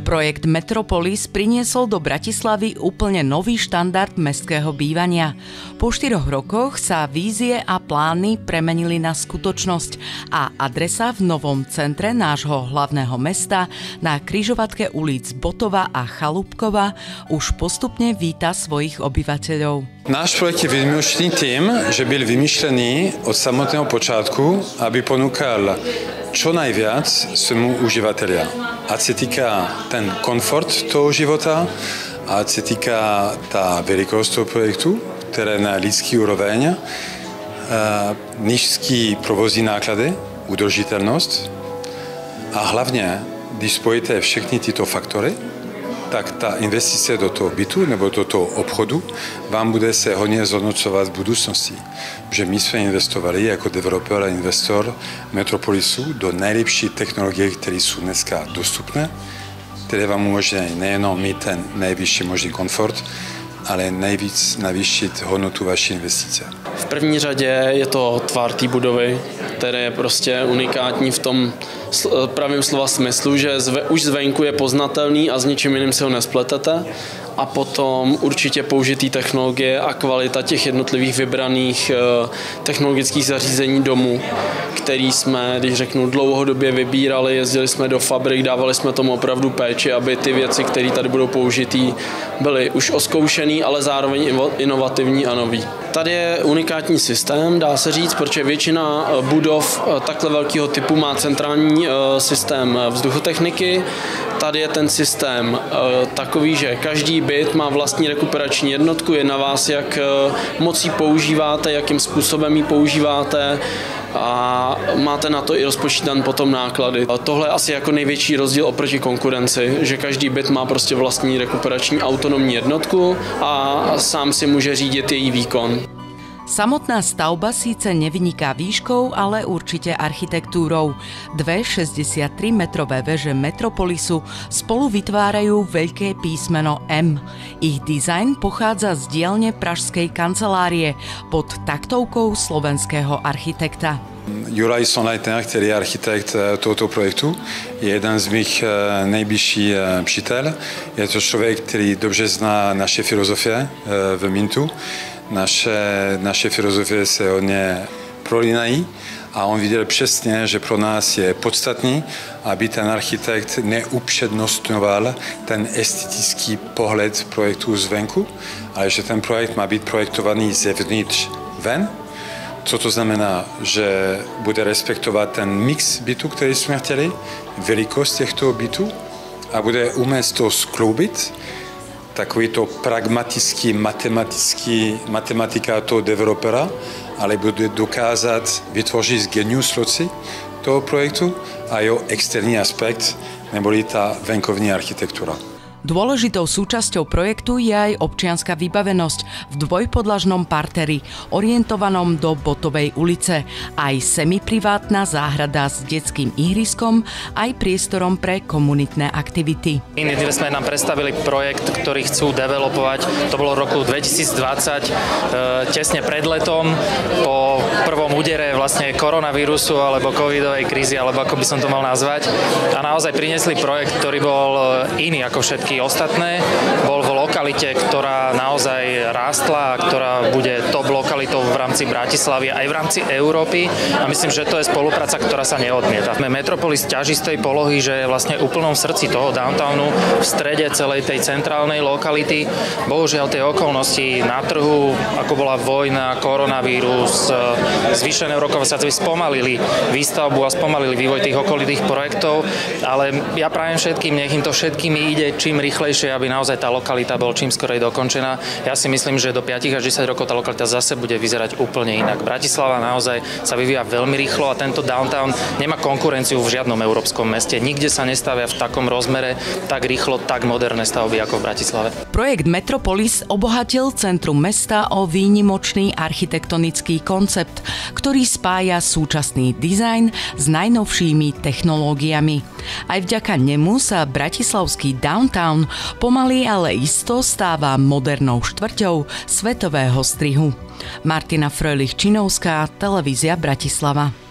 Projekt Metropolis priniesol do Bratislavy úplne nový štandard mestského bývania. Po 4 rokoch sa vízie a plány premenili na skutočnosť a adresa v novom centre nášho hlavného mesta na križovatke ulic Botova a Chalúbkova už postupne víta svojich obyvateľov. Náš projekt je vymýšlený tým, že byl vymýšlený od samotného počátku, aby ponúkal čo najviac svojmu užívateľa. A sa týka ten komfort toho života, a sa týka tá veľkosť toho projektu, ktorá je na lidský úroveň, nízky provozní náklady, udržiteľnosť a hlavne, když spojíte všechny tyto faktory, tak ta investice do toho bytu nebo do toho obchodu vám bude se hodně zhodnocovat v budoucnosti. Že my jsme investovali jako developer a investor Metropolisu do nejlepší technologie, které jsou dneska dostupné, které vám umožňují nejenom mít ten nejvyšší možný komfort, ale nejvíc navýšit hodnotu vaší investice. V první řadě je to tvar té budovy, který je prostě unikátní v tom pravým slova smyslu, že už zvenku je poznatelný a s ničím jiným si ho nespletete. A potom určitě použitý technologie a kvalita těch jednotlivých vybraných technologických zařízení domů, který jsme, když řeknu, dlouhodobě vybírali, jezdili jsme do fabrik, dávali jsme tomu opravdu péči, aby ty věci, které tady budou použitý, byly už oskoušený, ale zároveň inovativní a nový. Tady je unikátní systém, dá se říct, protože většina budov takhle velkého typu má centrální systém vzduchotechniky. Tady je ten systém takový, že každý byt má vlastní rekuperační jednotku, je na vás, jak moc ji používáte, jakým způsobem ji používáte a máte na to i rozpočítan potom náklady. Tohle je asi jako největší rozdíl oproti konkurenci, že každý byt má prostě vlastní rekuperační autonomní jednotku a sám si může řídit její výkon. Samotná stavba síce nevyniká výškou, ale určite architektúrou. Dve 63-metrové veže Metropolisu spolu vytvárajú veľké písmeno M. Ich dizajn pochádza z dielne pražskej kancelárie pod taktovkou slovenského architekta. Juraj Sonleitner, který je architekt tohoto projektu, je jeden z mých nejbližších přítel. Je to člověk, který dobře zná naše filozofie v Mintu. Naše filozofie se hodně prolínají a on viděl přesně, že pro nás je podstatný, aby ten architekt neupřednostňoval ten estetický pohled projektu zvenku, ale že ten projekt má být projektovaný zevnitř ven. Co to znamená? Že bude respektovat ten mix bytů, který jsme chtěli, velikost těchto bytů a bude umět to skloubit. Takový to pragmatický, matematika toho developera, ale bude dokázat vytvořit genius loci toho projektu a jeho externí aspekt, neboli ta venkovní architektura. Dôležitou súčasťou projektu je aj občianska vybavenosť v dvojpodlažnom parteri, orientovanom do Botovej ulice, aj semiprivátna záhrada s detským ihriskom, aj priestorom pre komunitné aktivity. Investment nám predstavili projekt, ktorý chcú developovať. To bolo v roku 2020, tesne pred letom, po prvom údere vlastne koronavírusu alebo covidovej krízy, alebo ako by som to mal nazvať. A naozaj priniesli projekt, ktorý bol iný ako všetky ostatné. Bol v lokalite, ktorá naozaj rástla a ktorá bude top lokalitou v rámci Bratislavy aj v rámci Európy a myslím, že to je spolupráca, ktorá sa neodmieta. Metropolis ťaží z tej polohy, že je vlastne v úplnom srdci toho downtownu, v strede celej tej centrálnej lokality. Bohužiaľ tie okolnosti na trhu, ako bola vojna, koronavírus, zvýšené úrokové sadzby spomalili výstavbu a spomalili vývoj tých okolitých projektov, ale ja prajem všetkým, nech im to všetkými ide čím rýchlejšie, aby naozaj tá lokalita bol čím skorej dokončená. Ja si myslím, že do 5 až 10 rokov tá lokalita zase bude vyzerať úplne inak. Bratislava naozaj sa vyvíja veľmi rýchlo a tento downtown nemá konkurenciu v žiadnom európskom meste. Nikde sa nestavia v takom rozmere, tak rýchlo, tak moderné stavby ako v Bratislave. Projekt Metropolis obohatil centrum mesta o výnimočný architektonický koncept, ktorý spája súčasný dizajn s najnovšími technológiami. Aj vďaka nemu sa bratislavský downtown pomaly, ale isto stáva modernou štvrťou svetového strihu. Martina Fröhlich-Činovská, televízia Bratislava.